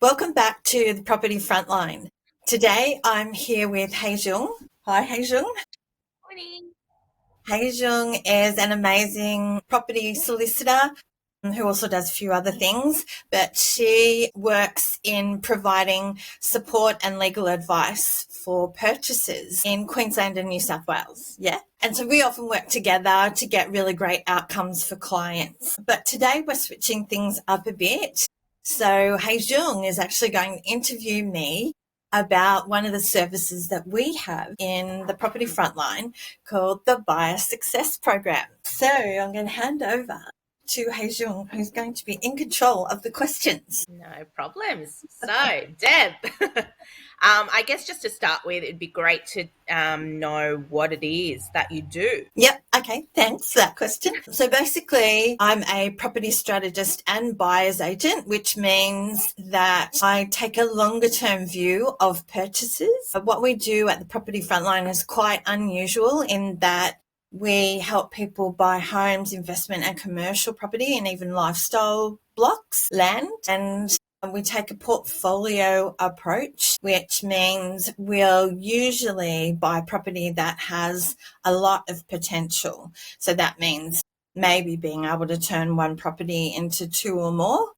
Welcome back to the Property Frontline. Today I'm here with Hei Zhong. Hi, Hei Zhong. Morning. Hei Zhong is an amazing property solicitor who also does a few other things, but she works in providing support and legal advice for purchases in Queensland and New South Wales. Yeah. And so we often work together to get really great outcomes for clients. But today we're switching things up a bit. So Hei Zhong is actually going to interview me about one of the services that we have in the Property Frontline called the Buyer Success Program. So I'm going to hand over to Hei Zhong, who's going to be in control of the questions. No problems. So, Deb, I guess just to start with, it'd be great to know what it is that you do. Yep. Okay. Thanks for that question. So basically, I'm a property strategist and buyer's agent, which means that I take a longer term view of purchases. What we do at the Property Frontline is quite unusual in that we help people buy homes, investment and commercial property and even lifestyle blocks, land, and we take a portfolio approach, which means we'll usually buy property that has a lot of potential. So that means maybe being able to turn one property into two or more.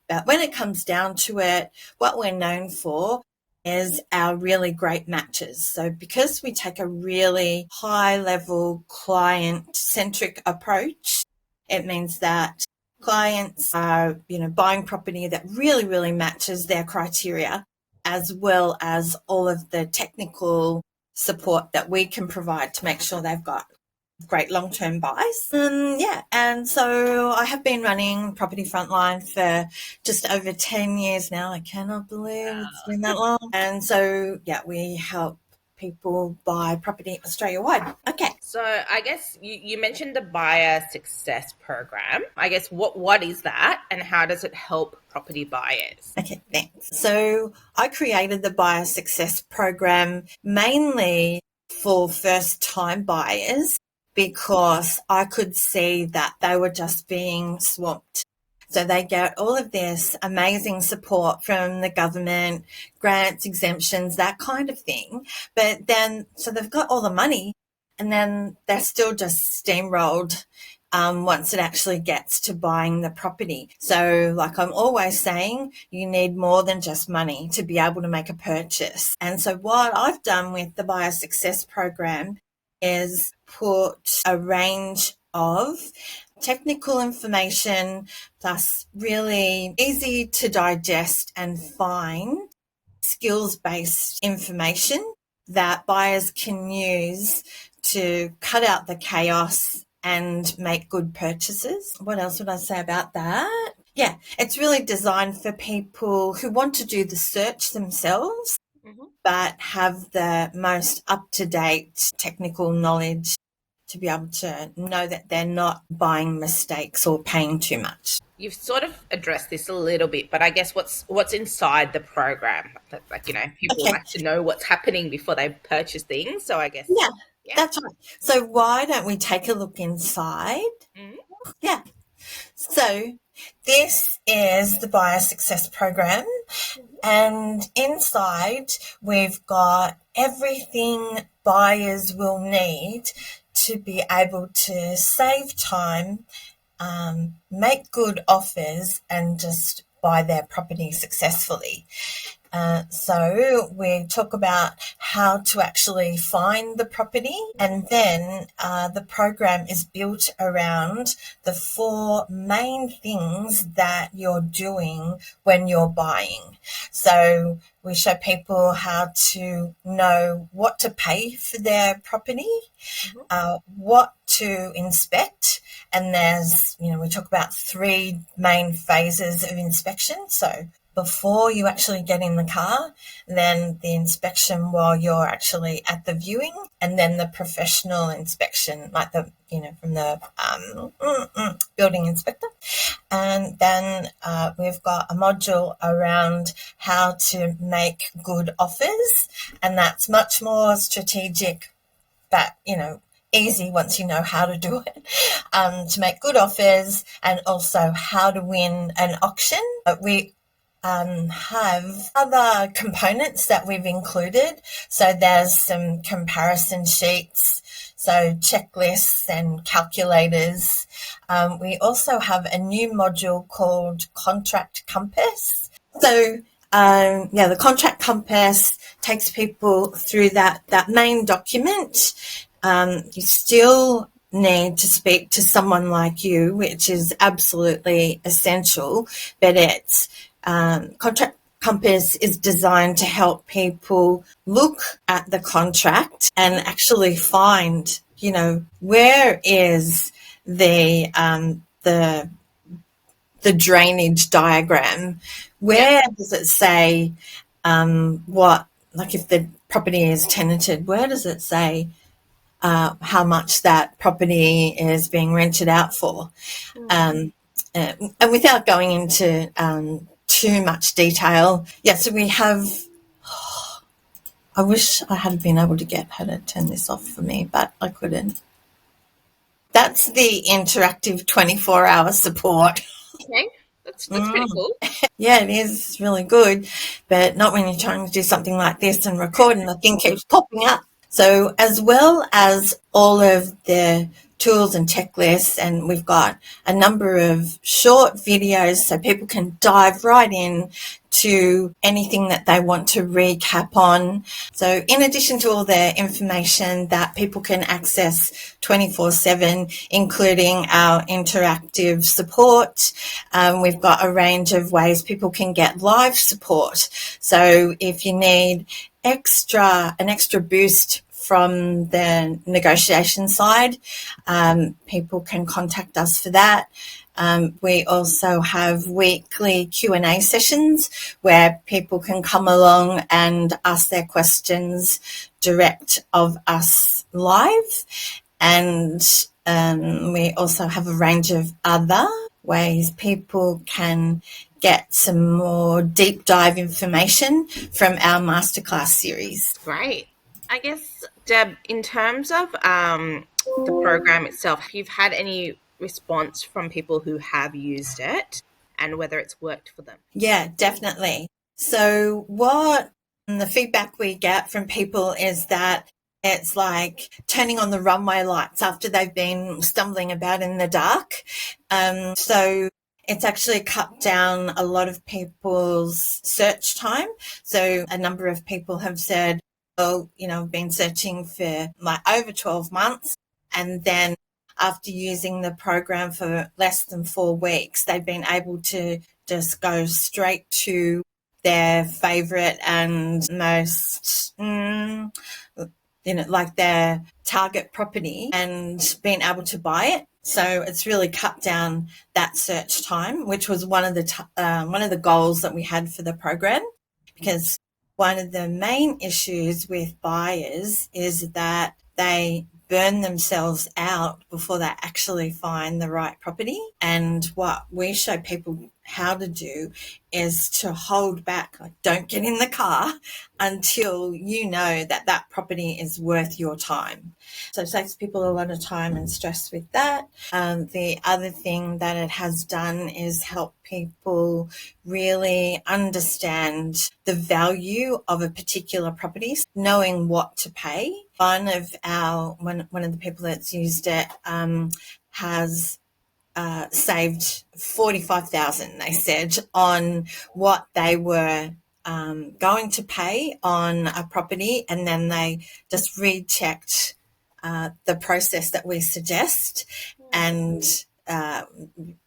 But when it comes down to it, what we're known for is our really great matches. So because we take a really high level client centric approach, it means that clients are, buying property that really, really matches their criteria, as well as all of the technical support that we can provide to make sure they've got great long-term buys. And so I have been running Property Frontline for just over 10 years now. I cannot believe it's been that long. And so, we help people buy property Australia-wide. Okay. So I guess you mentioned the Buyer Success Program. I guess what is that and how does it help property buyers? Okay, thanks. So I created the Buyer Success Program mainly for first-time buyers because I could see that they were just being swamped. So they get all of this amazing support from the government, grants, exemptions, that kind of thing. But then, so they've got all the money and then they're still just steamrolled once it actually gets to buying the property. So like I'm always saying, you need more than just money to be able to make a purchase. And so what I've done with the Buyer Success Program is put a range of technical information plus really easy to digest and find skills-based information that buyers can use to cut out the chaos and make good purchases. What else would I say about that? Yeah, it's really designed for people who want to do the search themselves, but have the most up-to-date technical knowledge to be able to know that they're not buying mistakes or paying too much. You've sort of addressed this a little bit, but I guess what's inside the program? People like to know what's happening before they purchase things. So I guess yeah. That's right. So why don't we take a look inside? Mm-hmm. Yeah. So this is the Buyer Success Program, and inside we've got everything buyers will need to be able to save time, make good offers, and just buy their property successfully. So we talk about how to actually find the property, and then the program is built around the 4 main things that you're doing when you're buying. So we show people how to know what to pay for their property, what to inspect, and there's, we talk about 3 main phases of inspection. So before you actually get in the car, then the inspection while you're actually at the viewing, and then the professional inspection, like the, from the building inspector. And then we've got a module around how to make good offers, and that's much more strategic, but, easy once you know how to do it, to make good offers, and also how to win an auction. We have other components that we've included. So there's some comparison sheets, so checklists and calculators. We also have a new module called Contract Compass. So the Contract Compass takes people through that main document. You still need to speak to someone like you, which is absolutely essential, but it's Contract Compass is designed to help people look at the contract and actually find, where is the drainage diagram? Where does it say like if the property is tenanted, where does it say how much that property is being rented out for? And without going into too much detail, so we have. I wish I had been able to get her to turn this off for me, but I couldn't. That's the interactive 24-hour support. Okay, that's pretty cool. Yeah, it is really good, but not when you're trying to do something like this and record and the thing keeps popping up. So as well as all of the tools and checklists, and we've got a number of short videos so people can dive right in to anything that they want to recap on. So in addition to all the information that people can access 24/7, including our interactive support, we've got a range of ways people can get live support. So if you need an extra boost from the negotiation side, people can contact us for that. We also have weekly Q&A sessions where people can come along and ask their questions direct of us live. And we also have a range of other ways people can get some more deep dive information from our masterclass series. Great. I guess, Deb, in terms of the program itself, have you had any response from people who have used it and whether it's worked for them? Yeah, definitely. So the feedback we get from people is that it's like turning on the runway lights after they've been stumbling about in the dark. So it's actually cut down a lot of people's search time. So a number of people have said, I've been searching for over 12 months, and then after using the program for less than 4 weeks, they've been able to just go straight to their favorite and most, their target property and being able to buy it. So it's really cut down that search time, which was one of the goals that we had for the program, because one of the main issues with buyers is that they burn themselves out before they actually find the right property. And what we show people how to do is to hold back, don't get in the car until you know that property is worth your time. So it saves people a lot of time and stress with that. The other thing that it has done is help people really understand the value of a particular property, knowing what to pay. One of the people that's used it has saved $45,000, they said, on what they were going to pay on a property, and then they just rechecked the process that we suggest and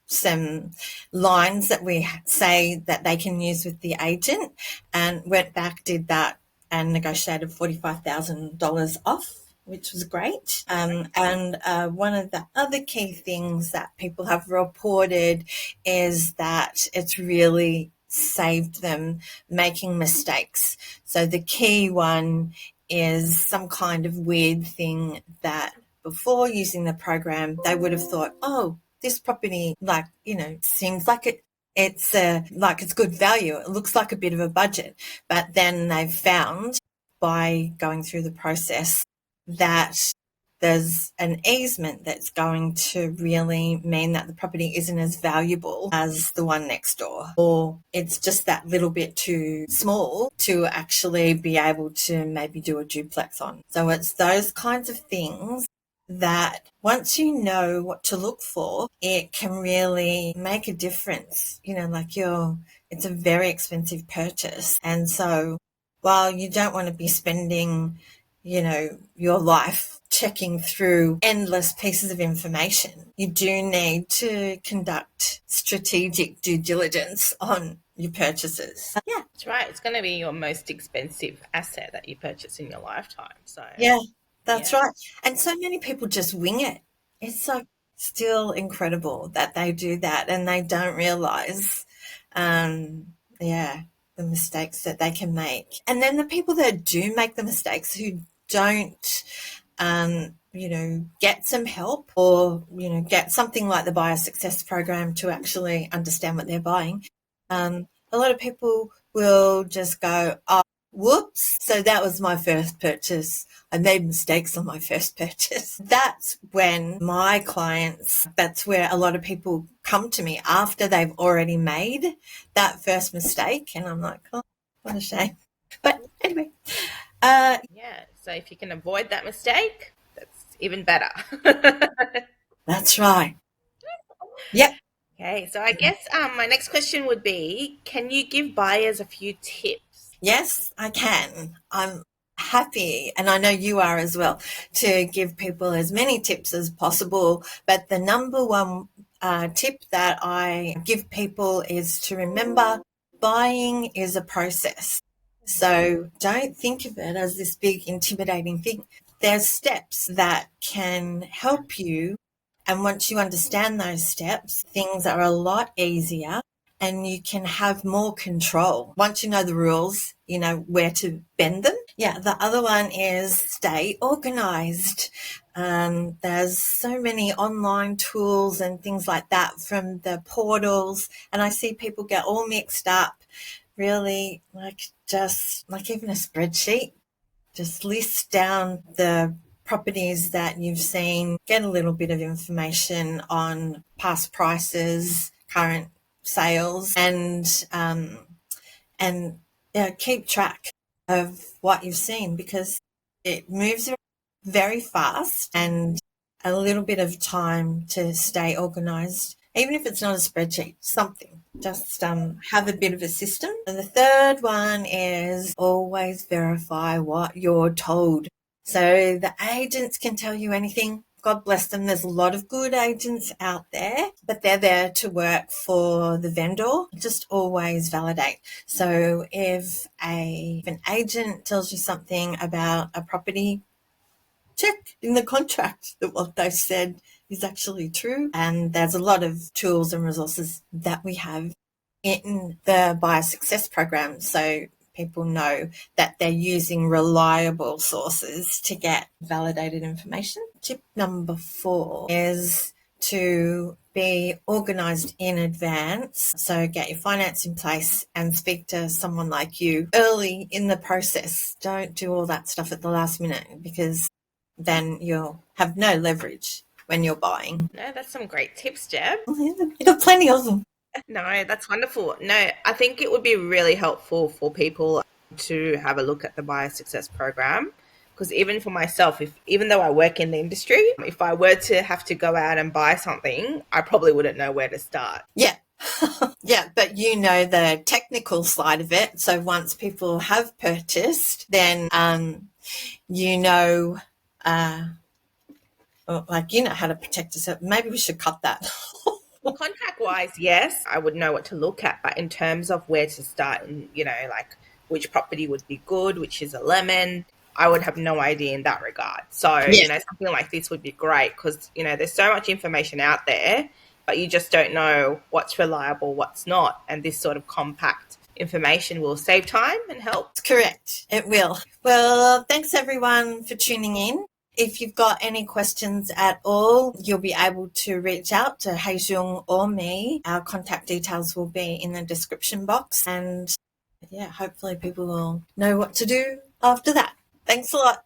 some lines that we say that they can use with the agent, and went back, did that, and negotiated $45,000 off, which was great. And one of the other key things that people have reported is that it's really saved them making mistakes. So the key one is some kind of weird thing that before using the program, they would have thought, this property, seems like it's good value. It looks like a bit of a budget. But then they've found by going through the process that there's an easement that's going to really mean that the property isn't as valuable as the one next door, or it's just that little bit too small to actually be able to maybe do a duplex on. So it's those kinds of things that once you know what to look for, it can really make a difference. It's a very expensive purchase. And so while you don't want to be spending, your life checking through endless pieces of information, you do need to conduct strategic due diligence on your purchases. Yeah. That's right. It's going to be your most expensive asset that you purchase in your lifetime. So Yeah, that's right. And so many people just wing it. It's like still incredible that they do that and they don't realize, the mistakes that they can make. And then the people that do make the mistakes who don't, get some help or, get something like the Buyer Success Program to actually understand what they're buying. A lot of people will just go, oh, whoops, so that was my first purchase. I made mistakes on my first purchase. That's when that's where a lot of people come to me after they've already made that first mistake. And I'm like, oh, what a shame. But anyway. So if you can avoid that mistake, that's even better. That's right. Yep. Okay, so I guess my next question would be, can you give buyers a few tips? Yes, I can. I'm happy, and I know you are as well, to give people as many tips as possible. But the number one tip that I give people is to remember buying is a process. So don't think of it as this big intimidating thing. There's steps that can help you. And once you understand those steps, things are a lot easier and you can have more control. Once you know the rules, you know where to bend them. Yeah, the other one is stay organized. There's so many online tools and things like that from the portals, and I see people get all mixed up, really, just like even a spreadsheet. Just list down the properties that you've seen, get a little bit of information on past prices, current sales, and keep track of what you've seen, because it moves very fast, and a little bit of time to stay organized, even if it's not a spreadsheet, something. Just have a bit of a system. And the third one is always verify what you're told. So the agents can tell you anything. God bless them. There's a lot of good agents out there, but they're there to work for the vendor. Just always validate. So if an agent tells you something about a property, check in the contract that what they said is actually true. And there's a lot of tools and resources that we have in the Buyer Success Program, so people know that they're using reliable sources to get validated information. Tip number 4 is to be organised in advance. So get your finance in place and speak to someone like you early in the process. Don't do all that stuff at the last minute, because then you'll have no leverage when you're buying. No, that's some great tips, Deb. You got plenty of them. No, that's wonderful. No, I think it would be really helpful for people to have a look at the Buyer Success Program, because even for myself, even though I work in the industry, if I were to have to go out and buy something, I probably wouldn't know where to start. Yeah. Yeah, but you know the technical side of it. So once people have purchased, then you know how to protect yourself. Maybe we should cut that. Contract-wise, yes, I would know what to look at, but in terms of where to start and, like which property would be good, which is a lemon, I would have no idea in that regard. So, something like this would be great, because, there's so much information out there, but you just don't know what's reliable, what's not. And this sort of compact information will save time and help. Correct. It will. Well, thanks everyone for tuning in. If you've got any questions at all, you'll be able to reach out to Heijung or me. Our contact details will be in the description box. And hopefully people will know what to do after that. Thanks a lot.